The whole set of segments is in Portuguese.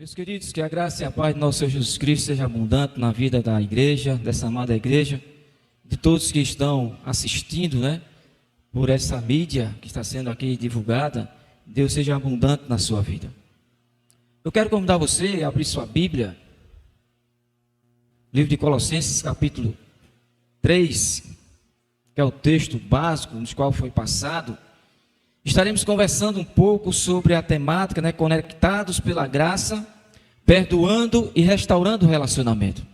Meus queridos, que a graça e a paz do nosso Senhor Jesus Cristo seja abundante na vida da igreja, dessa amada igreja, de todos que estão assistindo, por essa mídia que está sendo aqui divulgada. Deus seja abundante na sua vida. Eu quero convidar você a abrir sua Bíblia, livro de Colossenses, capítulo 3, que é o texto básico no qual foi passado. Estaremos conversando um pouco sobre a temática, conectados pela graça, perdoando e restaurando o relacionamento.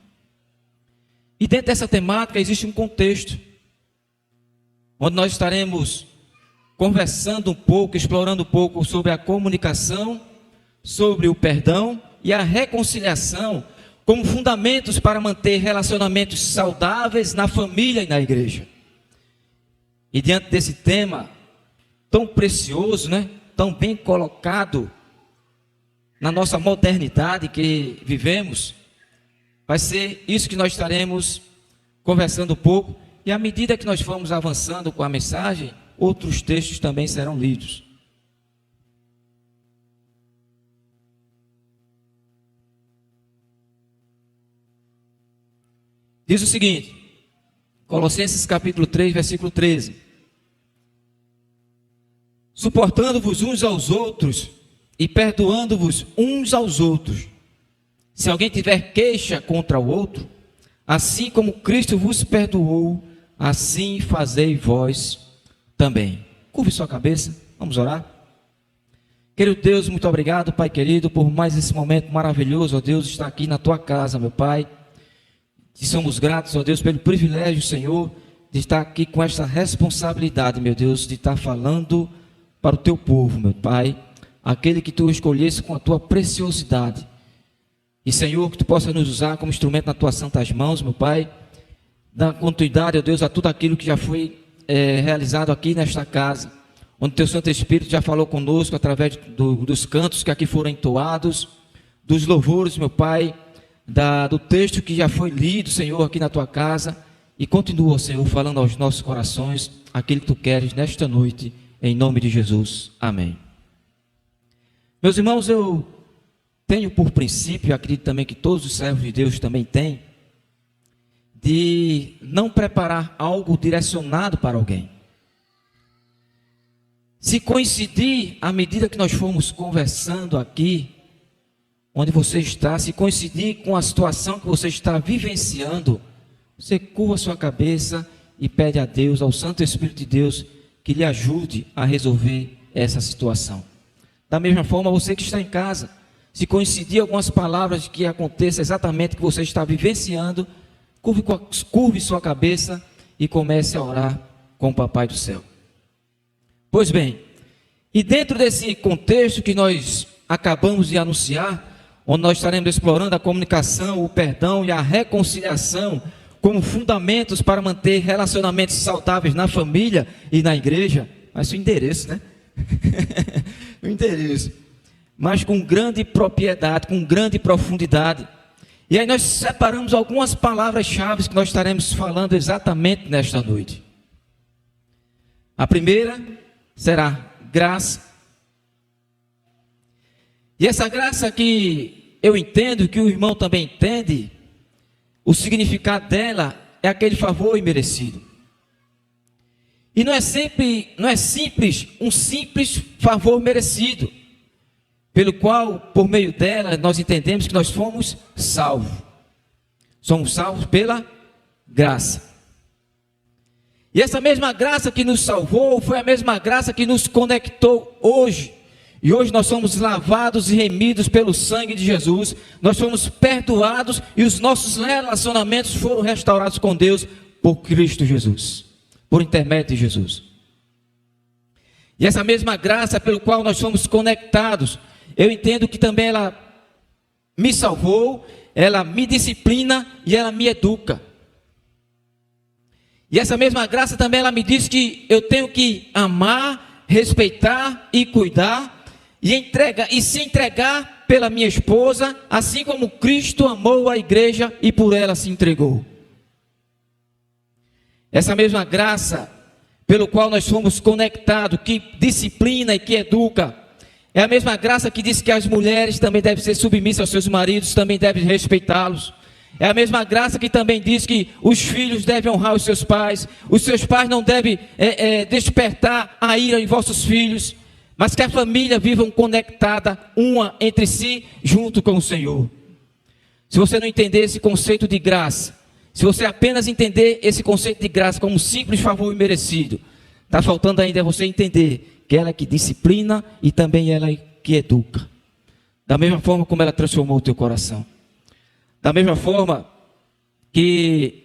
E dentro dessa temática existe um contexto, onde nós estaremos conversando um pouco, explorando um pouco sobre a comunicação, sobre o perdão e a reconciliação como fundamentos para manter relacionamentos saudáveis na família e na igreja. E diante desse tema tão precioso, tão bem colocado na nossa modernidade que vivemos, vai ser isso que nós estaremos conversando um pouco. E à medida que nós formos avançando com a mensagem, outros textos também serão lidos. Diz o seguinte, Colossenses capítulo 3, versículo 13. Suportando-vos uns aos outros e perdoando-vos uns aos outros. Se alguém tiver queixa contra o outro, assim como Cristo vos perdoou, assim fazei vós também. Curve sua cabeça, vamos orar. Querido Deus, muito obrigado, Pai querido, por mais esse momento maravilhoso, ó Deus, estar aqui na tua casa, meu Pai. E somos gratos, ó Deus, pelo privilégio, Senhor, de estar aqui com esta responsabilidade, meu Deus, de estar falando para o teu povo, meu Pai, aquele que tu escolhesse com a tua preciosidade. E, Senhor, que tu possa nos usar como instrumento nas tuas santas mãos, meu Pai. Dá continuidade, ó Deus, a tudo aquilo que já foi realizado aqui nesta casa, onde teu Santo Espírito já falou conosco através dos cantos que aqui foram entoados, dos louvores, meu Pai, do texto que já foi lido, Senhor, aqui na tua casa. E continua, Senhor, falando aos nossos corações aquilo que tu queres nesta noite, em nome de Jesus. Amém. Meus irmãos, eu tenho por princípio, acredito também que todos os servos de Deus também têm, de não preparar algo direcionado para alguém. Se coincidir, à medida que nós formos conversando aqui, onde você está, se coincidir com a situação que você está vivenciando, você curva a sua cabeça e pede a Deus, ao Santo Espírito de Deus, que lhe ajude a resolver essa situação. Da mesma forma, você que está em casa, se coincidir algumas palavras que aconteça exatamente o que você está vivenciando, curve sua cabeça e comece a orar com o Papai do Céu. Pois bem, e dentro desse contexto que nós acabamos de anunciar, onde nós estaremos explorando a comunicação, o perdão e a reconciliação como fundamentos para manter relacionamentos saudáveis na família e na igreja. Mas o endereço, o endereço. Mas com grande propriedade, com grande profundidade. E aí nós separamos algumas palavras-chave que nós estaremos falando exatamente nesta noite. A primeira será graça. E essa graça que eu entendo, que o irmão também entende, o significado dela é aquele favor imerecido. E não é simples, um simples favor merecido, pelo qual, por meio dela, nós entendemos que nós fomos salvos. Somos salvos pela graça. E essa mesma graça que nos salvou foi a mesma graça que nos conectou hoje. E hoje nós somos lavados e remidos pelo sangue de Jesus. Nós fomos perdoados e os nossos relacionamentos foram restaurados com Deus por Cristo Jesus, por intermédio de Jesus. E essa mesma graça pelo qual nós fomos conectados, eu entendo que também ela me salvou, ela me disciplina e ela me educa. E essa mesma graça também ela me diz que eu tenho que amar, respeitar e cuidar e se entregar pela minha esposa, assim como Cristo amou a igreja e por ela se entregou. Essa mesma graça pelo qual nós fomos conectados, que disciplina e que educa, é a mesma graça que diz que as mulheres também devem ser submissas aos seus maridos, também devem respeitá-los. É a mesma graça que também diz que os filhos devem honrar os seus pais não devem despertar a ira em vossos filhos, mas que a família vivam conectada uma entre si, junto com o Senhor. Se você não entender esse conceito de graça, se você apenas entender esse conceito de graça como um simples favor imerecido, está faltando ainda você entender que ela é que disciplina e também ela é que educa. Da mesma forma como ela transformou o teu coração. Da mesma forma que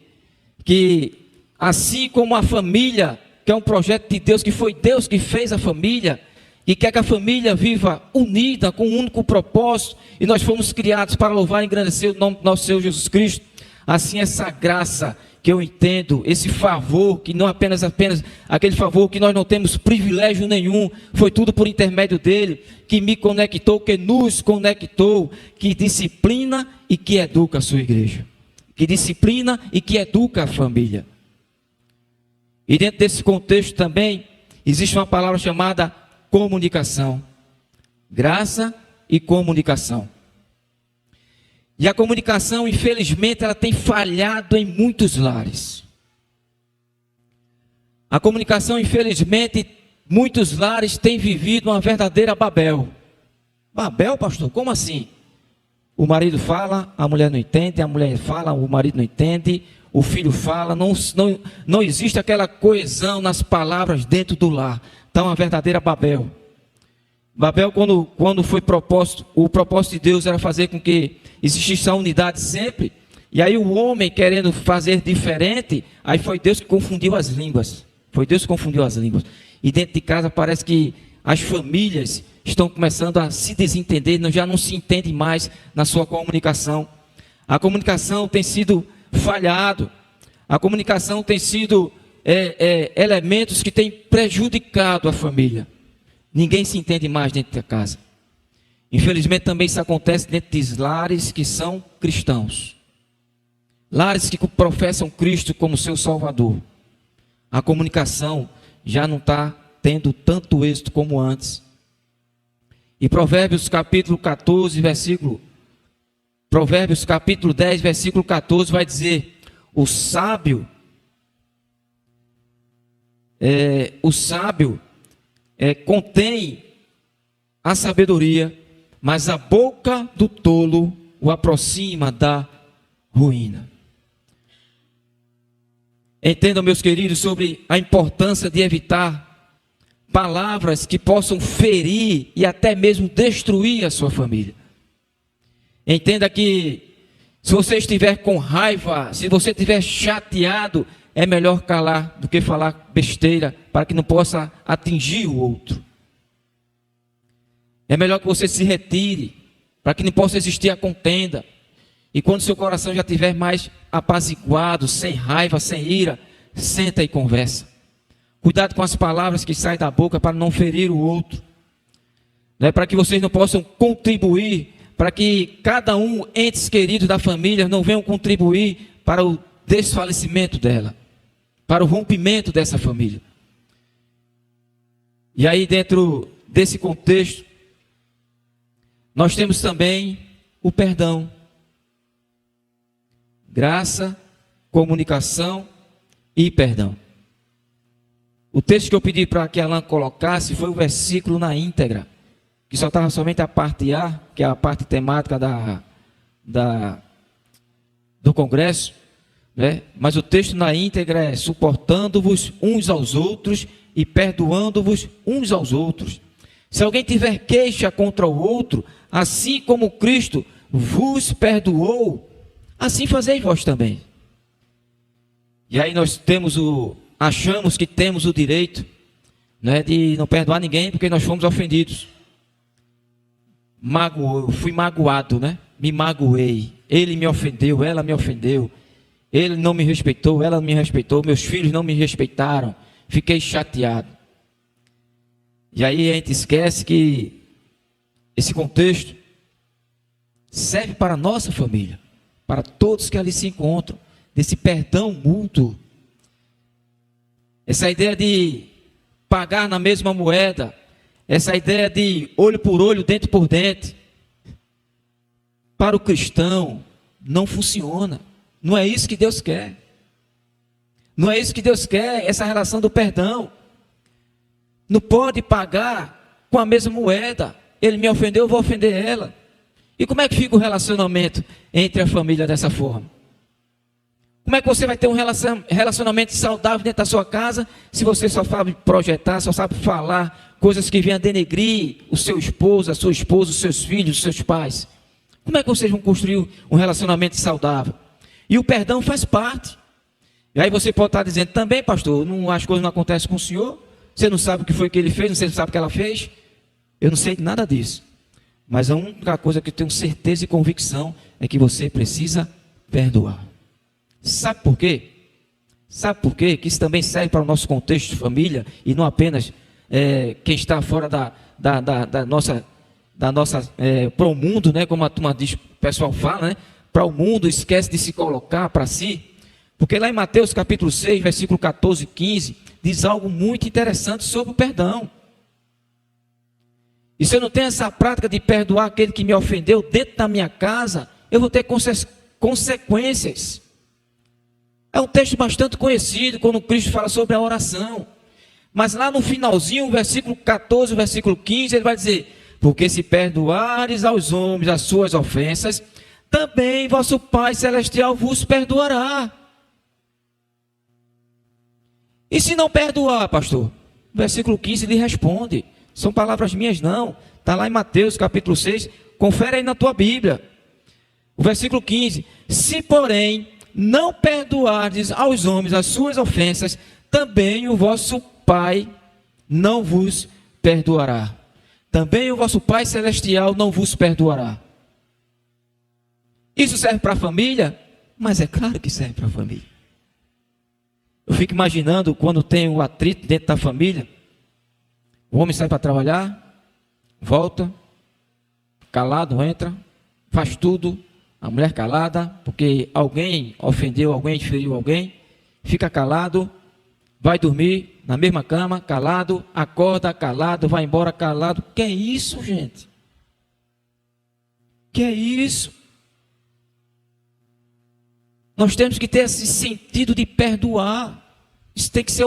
assim como a família, que é um projeto de Deus, que foi Deus que fez a família, e quer que a família viva unida com um único propósito, e nós fomos criados para louvar e engrandecer o nome do nosso Senhor Jesus Cristo. Assim essa graça que eu entendo, esse favor, que não apenas aquele favor que nós não temos privilégio nenhum, foi tudo por intermédio dele, que me conectou, que nos conectou, que disciplina e que educa a sua igreja, que disciplina e que educa a família. E dentro desse contexto também, existe uma palavra chamada comunicação, graça e comunicação. E a comunicação, infelizmente, ela tem falhado em muitos lares. A comunicação, infelizmente, muitos lares têm vivido uma verdadeira Babel. Babel, pastor? Como assim? O marido fala, a mulher não entende, a mulher fala, o marido não entende, o filho fala, não existe aquela coesão nas palavras dentro do lar. Então, uma verdadeira Babel. Babel, quando foi proposto, o propósito de Deus era fazer com que existisse a unidade sempre, e aí o homem querendo fazer diferente, aí foi Deus que confundiu as línguas, e dentro de casa parece que as famílias estão começando a se desentender, já não se entende mais na sua comunicação. A comunicação tem sido falhado, a comunicação tem sido elementos que têm prejudicado a família. Ninguém se entende mais dentro da casa. Infelizmente também isso acontece dentro de lares que são cristãos. Lares que professam Cristo como seu Salvador. A comunicação já não está tendo tanto êxito como antes. E Provérbios capítulo 10, versículo 14 vai dizer: o sábio contém a sabedoria, mas a boca do tolo o aproxima da ruína. Entendam, meus queridos, sobre a importância de evitar palavras que possam ferir e até mesmo destruir a sua família. Entenda que se você estiver com raiva, se você estiver chateado, é melhor calar do que falar besteira, para que não possa atingir o outro. É melhor que você se retire, para que não possa existir a contenda. E quando seu coração já estiver mais apaziguado, sem raiva, sem ira, senta e conversa. Cuidado com as palavras que saem da boca para não ferir o outro. Para que vocês não possam contribuir, para que cada um, entes queridos da família, não venham contribuir para o desfalecimento dela, para o rompimento dessa família. E aí, dentro desse contexto, nós temos também o perdão. Graça, comunicação e perdão. O texto que eu pedi para que Alan colocasse foi o versículo na íntegra, que só estava somente a parte A, que é a parte temática do congresso, né? Mas o texto na íntegra é: suportando-vos uns aos outros e perdoando-vos uns aos outros. Se alguém tiver queixa contra o outro, assim como Cristo vos perdoou, assim fazei vós também. E aí nós achamos que temos o direito, né, de não perdoar ninguém porque nós fomos ofendidos. Eu fui magoado, né? Me magoei. Ele me ofendeu, ela me ofendeu. Ele não me respeitou, ela me respeitou. Meus filhos não me respeitaram. Fiquei chateado. E aí a gente esquece que esse contexto serve para a nossa família, para todos que ali se encontram, desse perdão mútuo. Essa ideia de pagar na mesma moeda, essa ideia de olho por olho, dente por dente, para o cristão não funciona. Não é isso que Deus quer. Não é isso que Deus quer, essa relação do perdão. Não pode pagar com a mesma moeda. Ele me ofendeu, eu vou ofender ela. E como é que fica o relacionamento entre a família dessa forma? Como é que você vai ter um relacionamento saudável dentro da sua casa se você só sabe projetar, só sabe falar coisas que venham a denegrir o seu esposo, a sua esposa, os seus filhos, os seus pais? Como é que vocês vão construir um relacionamento saudável? E o perdão faz parte. E aí você pode estar dizendo também: pastor, as coisas não acontecem com o senhor? Você não sabe o que foi que ele fez, você não sabe o que ela fez? Eu não sei de nada disso. Mas a única coisa que eu tenho certeza e convicção é que você precisa perdoar. Sabe por quê? Sabe por quê? Que isso também serve para o nosso contexto de família e não apenas quem está fora da nossa para o mundo, né? Como a turma diz, o pessoal fala, né? Para o mundo, esquece de se colocar para si. Porque lá em Mateus capítulo 6, versículo 14 e 15, diz algo muito interessante sobre o perdão. E se eu não tenho essa prática de perdoar aquele que me ofendeu dentro da minha casa, eu vou ter consequências. É um texto bastante conhecido quando Cristo fala sobre a oração. Mas lá no finalzinho, o versículo 14, o versículo 15, ele vai dizer: porque se perdoares aos homens as suas ofensas, também vosso Pai Celestial vos perdoará. E se não perdoar, pastor? O versículo 15 lhe responde. São palavras minhas não. Está lá em Mateus capítulo 6. Confere aí na tua Bíblia. O versículo 15. Se porém não perdoardes aos homens as suas ofensas, também o vosso Pai não vos perdoará. Também o vosso Pai Celestial não vos perdoará. Isso serve para a família? Mas é claro que serve para a família. Eu fico imaginando quando tem um atrito dentro da família. O homem sai para trabalhar, volta, calado, entra, faz tudo. A mulher calada, porque alguém ofendeu alguém, feriu alguém, fica calado, vai dormir na mesma cama, calado, acorda calado, vai embora calado. Que é isso, gente? Que é isso? Nós temos que ter esse sentido de perdoar. Isso tem que ser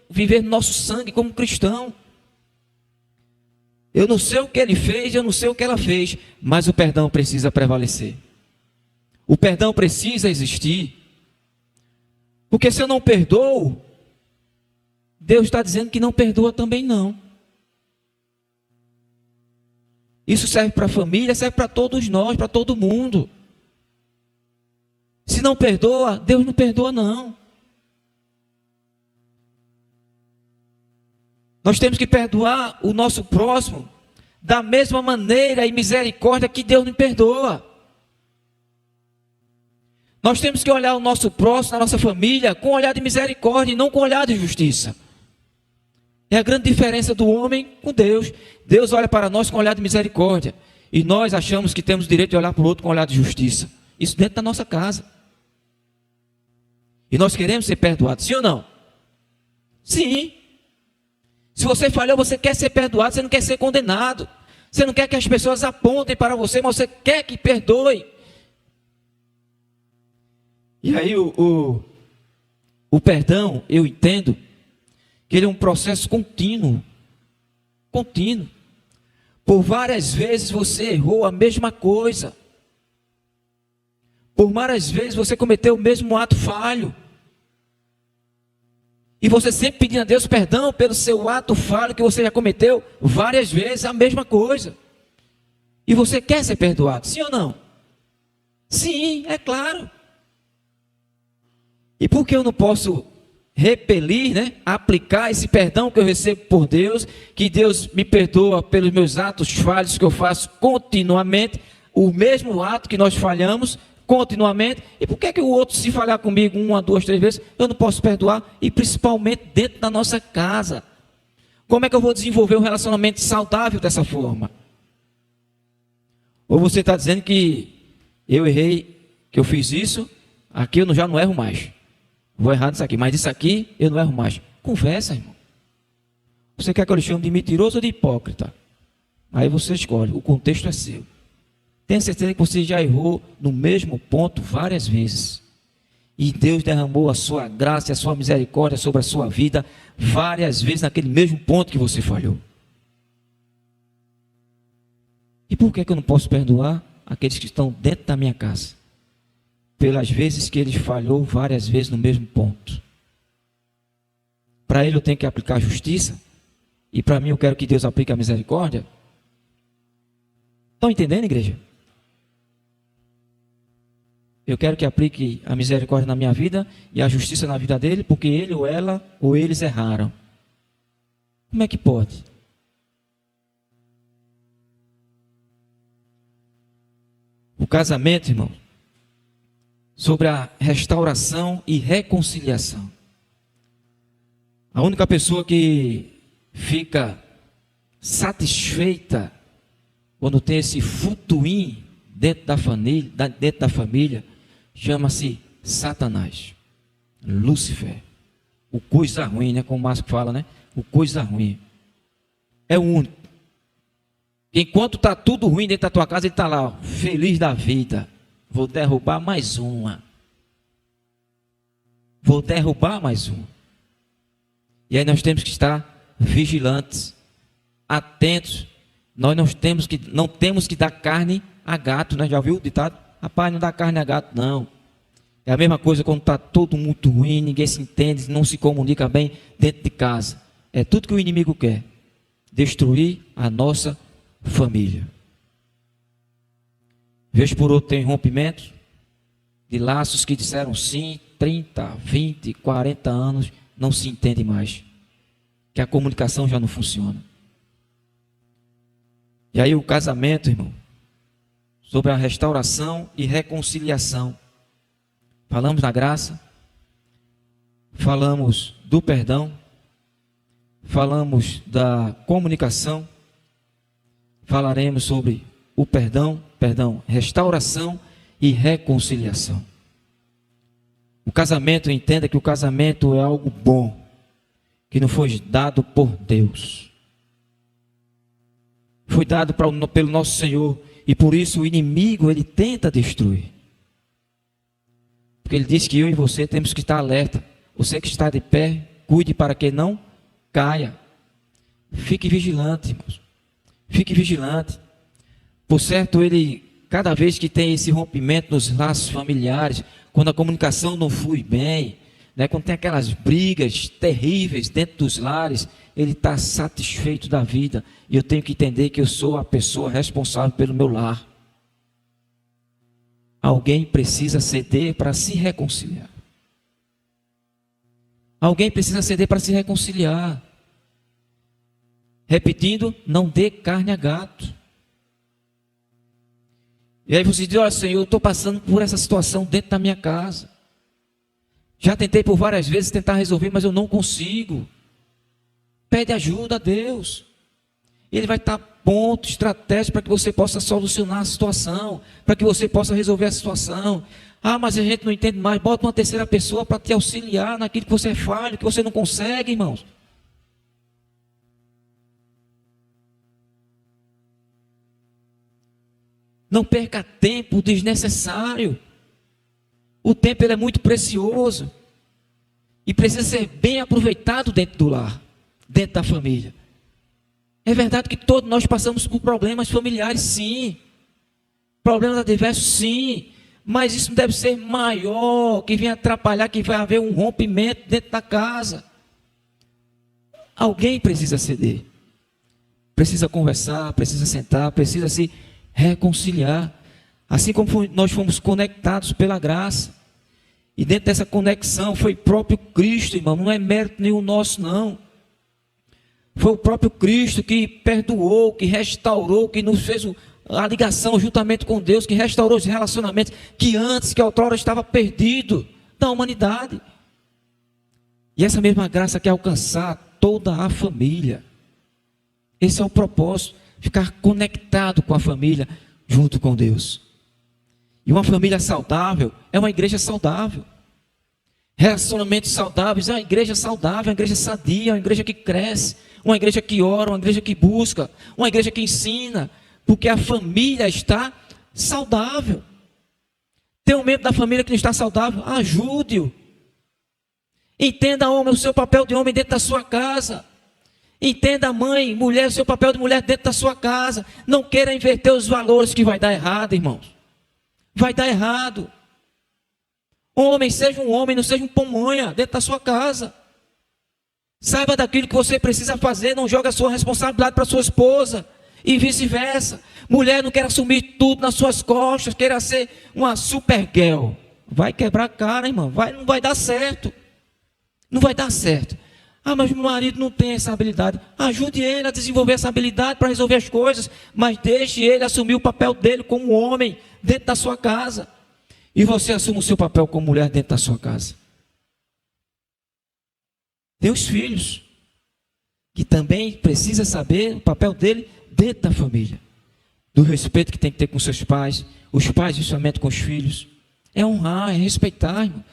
viver no nosso sangue como cristão. Eu não sei o que ele fez, eu não sei o que ela fez, mas o perdão precisa prevalecer. O perdão precisa existir. Porque se eu não perdoo, Deus está dizendo que não perdoa também não. Isso serve para a família, serve para todos nós, para todo mundo. Se não perdoa, Deus não perdoa não. Nós temos que perdoar o nosso próximo da mesma maneira e misericórdia que Deus nos perdoa. Nós temos que olhar o nosso próximo, a nossa família, com um olhar de misericórdia e não com um olhar de justiça. É a grande diferença do homem com Deus. Deus olha para nós com um olhar de misericórdia. E nós achamos que temos o direito de olhar para o outro com um olhar de justiça. Isso dentro da nossa casa. E nós queremos ser perdoados, sim ou não? Sim. Se você falhou, você quer ser perdoado, você não quer ser condenado. Você não quer que as pessoas apontem para você, mas você quer que perdoe. E aí o perdão, eu entendo que ele é um processo contínuo. Contínuo. Por várias vezes você errou a mesma coisa. Por várias vezes você cometeu o mesmo ato falho. E você sempre pedindo a Deus perdão pelo seu ato falho que você já cometeu várias vezes, a mesma coisa. E você quer ser perdoado, sim ou não? Sim, é claro. E por que eu não posso repelir, né, aplicar esse perdão que eu recebo por Deus, que Deus me perdoa pelos meus atos falhos que eu faço continuamente, o mesmo ato que nós falhamos continuamente, e por que o outro, se falhar comigo 1, 2, 3 vezes, eu não posso perdoar, e principalmente dentro da nossa casa? Como é que eu vou desenvolver um relacionamento saudável dessa forma? Ou você está dizendo que eu errei, que eu fiz isso, aqui eu já não erro mais. Vou errar nisso aqui, mas isso aqui eu não erro mais. Conversa, irmão. Você quer que eu lhe chame de mentiroso ou de hipócrita? Aí você escolhe, o contexto é seu. Tenha certeza que você já errou no mesmo ponto várias vezes. E Deus derramou a sua graça e a sua misericórdia sobre a sua vida várias vezes naquele mesmo ponto que você falhou. E por que eu não posso perdoar aqueles que estão dentro da minha casa? Pelas vezes que ele falhou várias vezes no mesmo ponto. Para ele eu tenho que aplicar a justiça. E para mim eu quero que Deus aplique a misericórdia. Estão entendendo, igreja? Eu quero que aplique a misericórdia na minha vida e a justiça na vida dele, porque ele ou ela ou eles erraram. Como é que pode? O casamento, irmão, sobre a restauração e reconciliação. A única pessoa que fica satisfeita quando tem esse futuim dentro da família, chama-se Satanás, Lúcifer, o coisa ruim, né? Como o Márcio fala, né? O coisa ruim. É o único. Enquanto está tudo ruim dentro da tua casa, ele está lá, ó, feliz da vida. Vou derrubar mais uma. Vou derrubar mais uma. E aí nós temos que estar vigilantes, atentos. Nós não temos que dar carne a gato, né? Já ouviu o ditado? Rapaz, não dá carne a gato, não. É a mesma coisa quando está tudo muito ruim, ninguém se entende, não se comunica bem dentro de casa. É tudo que o inimigo quer. Destruir a nossa família. Vez por outro tem rompimento de laços que disseram sim, 30, 20, 40 anos, não se entende mais. Que a comunicação já não funciona. E aí o casamento, irmão, sobre a restauração e reconciliação. Falamos da graça, falamos do perdão, falamos da comunicação, falaremos sobre o perdão, restauração e reconciliação. O casamento, entenda que o casamento é algo bom, que não foi dado por Deus. Foi dado pelo nosso Senhor, e por isso o inimigo, ele tenta destruir. Porque ele diz que eu e você temos que estar alerta. Você que está de pé, cuide para que não caia. Fique vigilante, irmãos. Fique vigilante. Por certo, ele, cada vez que tem esse rompimento nos laços familiares, quando a comunicação não flui bem, né, quando tem aquelas brigas terríveis dentro dos lares, ele está satisfeito da vida. E eu tenho que entender que eu sou a pessoa responsável pelo meu lar. Alguém precisa ceder para se reconciliar. Alguém precisa ceder para se reconciliar. Repetindo, não dê carne a gato. E aí você diz, olha Senhor, eu estou passando por essa situação dentro da minha casa. Já tentei por várias vezes tentar resolver, mas eu não consigo. Pede ajuda a Deus. Ele vai estar ponto, estratégia para que você possa solucionar a situação, para que você possa resolver a situação. Ah, mas a gente não entende mais. Bota uma terceira pessoa para te auxiliar naquilo que você é falho, que você não consegue, irmãos. Não perca tempo desnecessário. O tempo ele é muito precioso e precisa ser bem aproveitado dentro do lar, dentro da família. É verdade que todos nós passamos por problemas familiares, sim. Problemas adversos, sim. Mas isso não deve ser maior, que venha atrapalhar, que vai haver um rompimento dentro da casa. Alguém precisa ceder. Precisa conversar, precisa sentar, precisa se reconciliar. Assim como nós fomos conectados pela graça. E dentro dessa conexão foi o próprio Cristo, irmão. Não é mérito nenhum nosso, não. Foi o próprio Cristo que perdoou, que restaurou, que nos fez a ligação juntamente com Deus, que restaurou os relacionamentos que antes, que outrora estava perdido da humanidade. E essa mesma graça quer alcançar toda a família. Esse é o propósito, ficar conectado com a família, junto com Deus. E uma família saudável é uma igreja saudável. Relacionamentos saudáveis é uma igreja saudável, uma igreja sadia, uma igreja que cresce, uma igreja que ora, uma igreja que busca, uma igreja que ensina, porque a família está saudável. Tem um membro da família que não está saudável, ajude-o. Entenda, homem, o seu papel de homem dentro da sua casa. Entenda, mãe, mulher, o seu papel de mulher dentro da sua casa. Não queira inverter os valores, que vai dar errado, irmãos. Vai dar errado. Homem, seja um homem, não seja um pomonha dentro da sua casa. Saiba daquilo que você precisa fazer, não joga a sua responsabilidade para sua esposa. E vice-versa. Mulher não quer assumir tudo nas suas costas, queira ser uma super girl. Vai quebrar a cara, irmão. Não vai dar certo. Não vai dar certo. Ah, mas meu marido não tem essa habilidade. Ajude ele a desenvolver essa habilidade para resolver as coisas. Mas deixe ele assumir o papel dele como homem dentro da sua casa. E você assume o seu papel como mulher dentro da sua casa. Tem os filhos, que também precisa saber o papel dele dentro da família. Do respeito que tem que ter com seus pais, os pais justamente com os filhos. É honrar, é respeitar, irmão.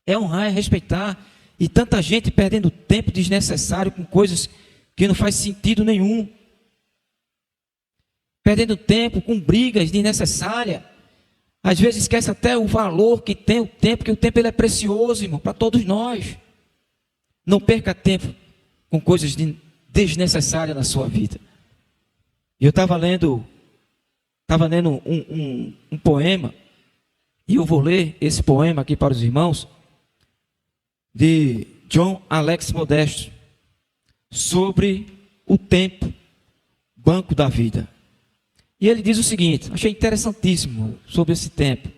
É honrar, é respeitar. E tanta gente perdendo tempo desnecessário com coisas que não faz sentido nenhum. Perdendo tempo com brigas desnecessárias. Às vezes esquece até o valor que tem o tempo, que o tempo ele é precioso, irmão, para todos nós. Não perca tempo com coisas desnecessárias na sua vida. Eu estava lendo um poema, e eu vou ler esse poema aqui para os irmãos, de John Alex Modesto, sobre o tempo, banco da vida. E ele diz o seguinte, achei interessantíssimo sobre esse tempo,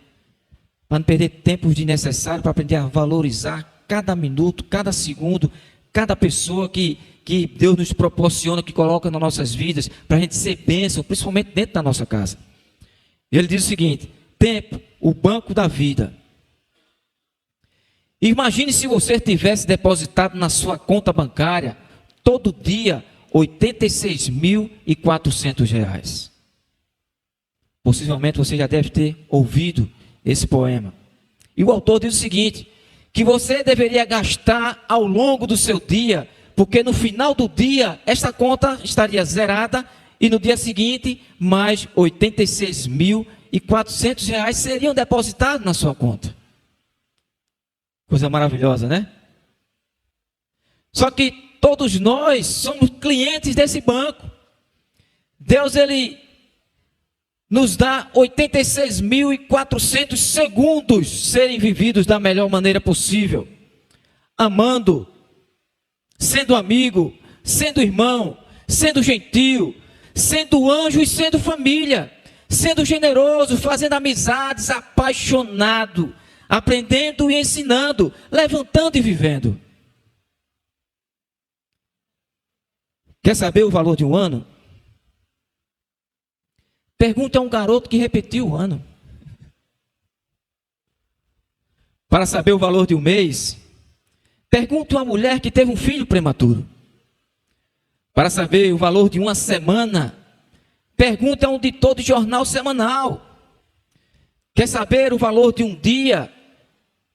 para não perder tempo desnecessário, para aprender a valorizar cada minuto, cada segundo, cada pessoa que Deus nos proporciona, que coloca nas nossas vidas, para a gente ser bênção, principalmente dentro da nossa casa. E ele diz o seguinte, tempo, o banco da vida. Imagine se você tivesse depositado na sua conta bancária, todo dia, R$ 86.400. Possivelmente você já deve ter ouvido esse poema. E o autor diz o seguinte, que você deveria gastar ao longo do seu dia, porque no final do dia, esta conta estaria zerada, e no dia seguinte, mais R$ 86.400 seriam depositados na sua conta. Coisa maravilhosa, né? Só que todos nós somos clientes desse banco. Deus, ele nos dá 86.400 segundos serem vividos da melhor maneira possível. Amando, sendo amigo, sendo irmão, sendo gentil, sendo anjo e sendo família. Sendo generoso, fazendo amizades, apaixonado, aprendendo e ensinando, levantando e vivendo. Quer saber o valor de um ano? Pergunte a um garoto que repetiu o ano. Para saber o valor de um mês, pergunte a uma mulher que teve um filho prematuro. Para saber o valor de uma semana, pergunte a um editor de jornal semanal. Quer saber o valor de um dia?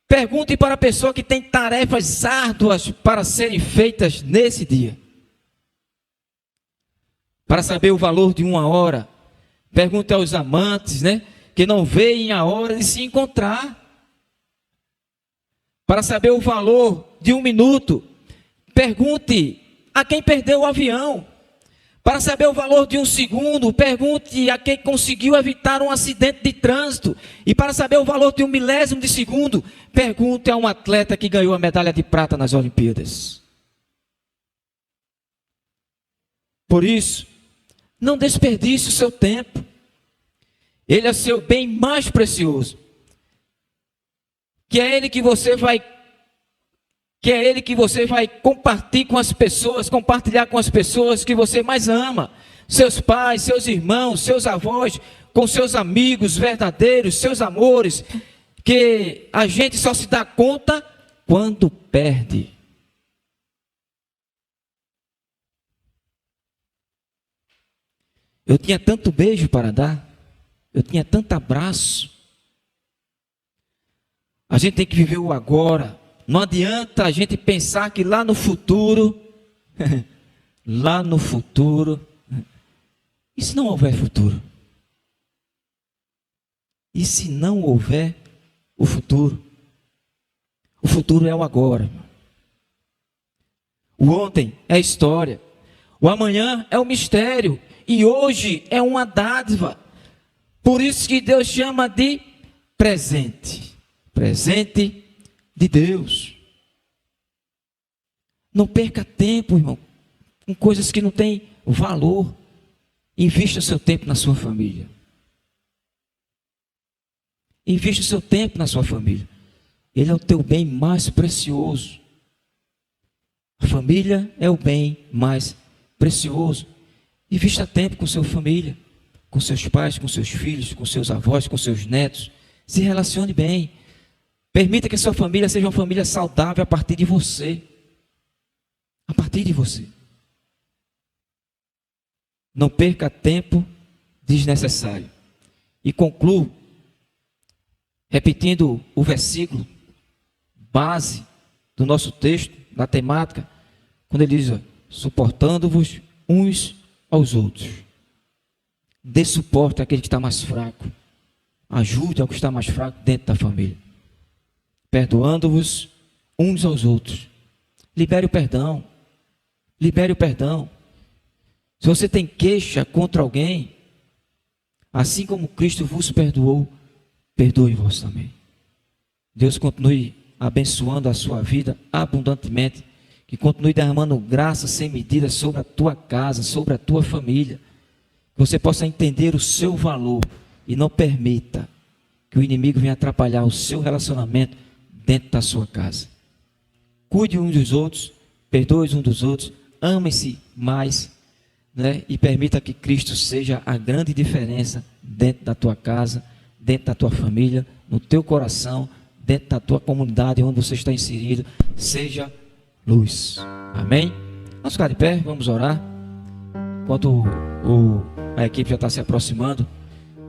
Pergunte para a pessoa que tem tarefas árduas para serem feitas nesse dia. Para saber o valor de uma hora, pergunte aos amantes, né, que não veem a hora de se encontrar. Para saber o valor de um minuto, pergunte a quem perdeu o avião. Para saber o valor de um segundo, pergunte a quem conseguiu evitar um acidente de trânsito. E para saber o valor de um milésimo de segundo, pergunte a um atleta que ganhou a medalha de prata nas Olimpíadas. Por isso, não desperdice o seu tempo. Ele é o seu bem mais precioso. Que é ele que você vai compartilhar com as pessoas que você mais ama. Seus pais, seus irmãos, seus avós, com seus amigos verdadeiros, seus amores, que a gente só se dá conta quando perde. Eu tinha tanto beijo para dar, eu tinha tanto abraço. A gente tem que viver o agora. Não adianta a gente pensar que lá no futuro, e se não houver futuro? E se não houver o futuro? O futuro é o agora. O ontem é história. O amanhã é o mistério. E hoje é uma dádiva. Por isso que Deus chama de presente. Presente de Deus. Não perca tempo, irmão, com coisas que não têm valor. Invista o seu tempo na sua família. Invista o seu tempo na sua família. Ele é o teu bem mais precioso. A família é o bem mais precioso. Invista tempo com sua família, com seus pais, com seus filhos, com seus avós, com seus netos. Se relacione bem. Permita que a sua família seja uma família saudável a partir de você. A partir de você. Não perca tempo desnecessário. E concluo repetindo o versículo base do nosso texto, da temática, quando ele diz: suportando-vos uns aos outros. Dê suporte àquele que está mais fraco. Ajude ao que está mais fraco dentro da família. Perdoando-vos uns aos outros. Libere o perdão. Libere o perdão. Se você tem queixa contra alguém, assim como Cristo vos perdoou, perdoe-vos também. Deus continue abençoando a sua vida abundantemente, que continue derramando graça sem medida sobre a tua casa, sobre a tua família, que você possa entender o seu valor e não permita que o inimigo venha atrapalhar o seu relacionamento dentro da sua casa. Cuide uns dos outros, perdoe uns dos outros, amem-se mais, né? E permita que Cristo seja a grande diferença dentro da tua casa, dentro da tua família, no teu coração, dentro da tua comunidade onde você está inserido, seja luz. Amém? Vamos ficar de pé, vamos orar. Enquanto a equipe já está se aproximando,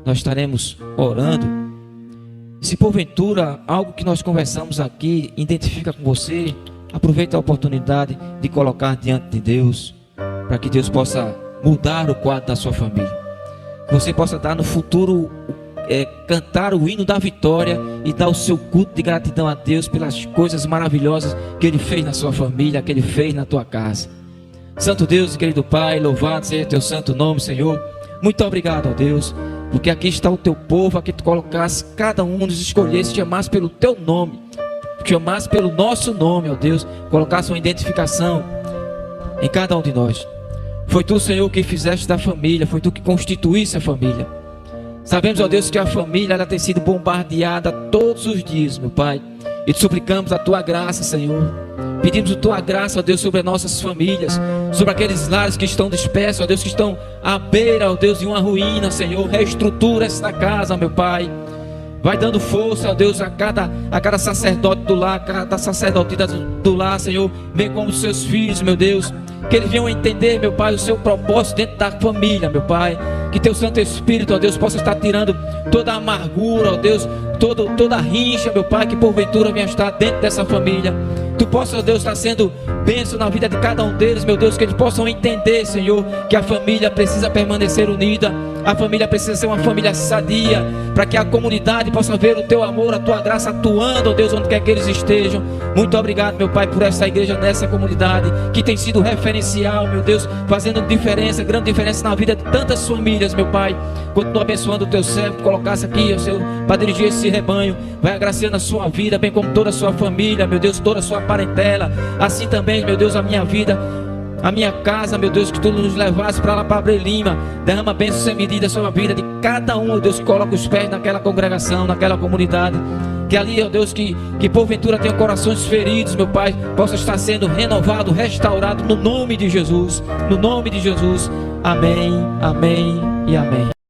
nós estaremos orando. Se porventura algo que nós conversamos aqui identifica com você, aproveite a oportunidade de colocar diante de Deus, para que Deus possa mudar o quadro da sua família. Que você possa dar no futuro, cantar o hino da vitória e dar o seu culto de gratidão a Deus pelas coisas maravilhosas que Ele fez na sua família, que Ele fez na tua casa. Santo Deus e querido Pai, louvado seja teu santo nome, Senhor. Muito obrigado, ó Deus, porque aqui está o teu povo, aqui tu colocasse cada um, nos escolhesse, chamasse pelo teu nome, chamasse pelo nosso nome, ó Deus, colocasse uma identificação em cada um de nós. Foi tu, Senhor, que fizeste da família, foi tu que constituísse a família. Sabemos, ó Deus, que a família ela tem sido bombardeada todos os dias, meu Pai, e te suplicamos a tua graça, Senhor. Pedimos a tua graça, ó Deus, sobre as nossas famílias, sobre aqueles lares que estão dispersos, ó Deus, que estão à beira, ó Deus, de uma ruína, Senhor. Reestrutura esta casa, meu Pai. Vai dando força, ó Deus, a cada sacerdote do lar, a cada sacerdotisa do lar, Senhor. Vem como os seus filhos, meu Deus. Que eles venham entender, meu Pai, o seu propósito dentro da família, meu Pai. Que teu Santo Espírito, ó Deus, possa estar tirando toda a amargura, ó Deus, toda a rincha, meu Pai, que porventura venha estar dentro dessa família. Tu possa, ó Deus, estar sendo bênção na vida de cada um deles, meu Deus, que eles possam entender, Senhor, que a família precisa permanecer unida, a família precisa ser uma família sadia, para que a comunidade possa ver o Teu amor, a Tua graça atuando, ó Deus, onde quer que eles estejam. Muito obrigado, meu Pai, por essa igreja nessa comunidade, que tem sido referencial, meu Deus, fazendo diferença, grande diferença na vida de tantas famílias, meu Pai. Continua abençoando o Teu servo, colocasse aqui, ó Senhor, para dirigir esse rebanho, vai agraciando a sua vida, bem como toda a sua família, meu Deus, toda a sua parentela, assim também, meu Deus, a minha vida, a minha casa, meu Deus, que Tu nos levasse para lá para Abreu Lima. Derrama bênção sem medida sobre a vida de cada um, ó Deus, que coloca os pés naquela congregação, naquela comunidade. Que ali, ó Deus, que porventura tenha corações feridos, meu Pai, possa estar sendo renovado, restaurado, no nome de Jesus. No nome de Jesus. Amém, amém e amém.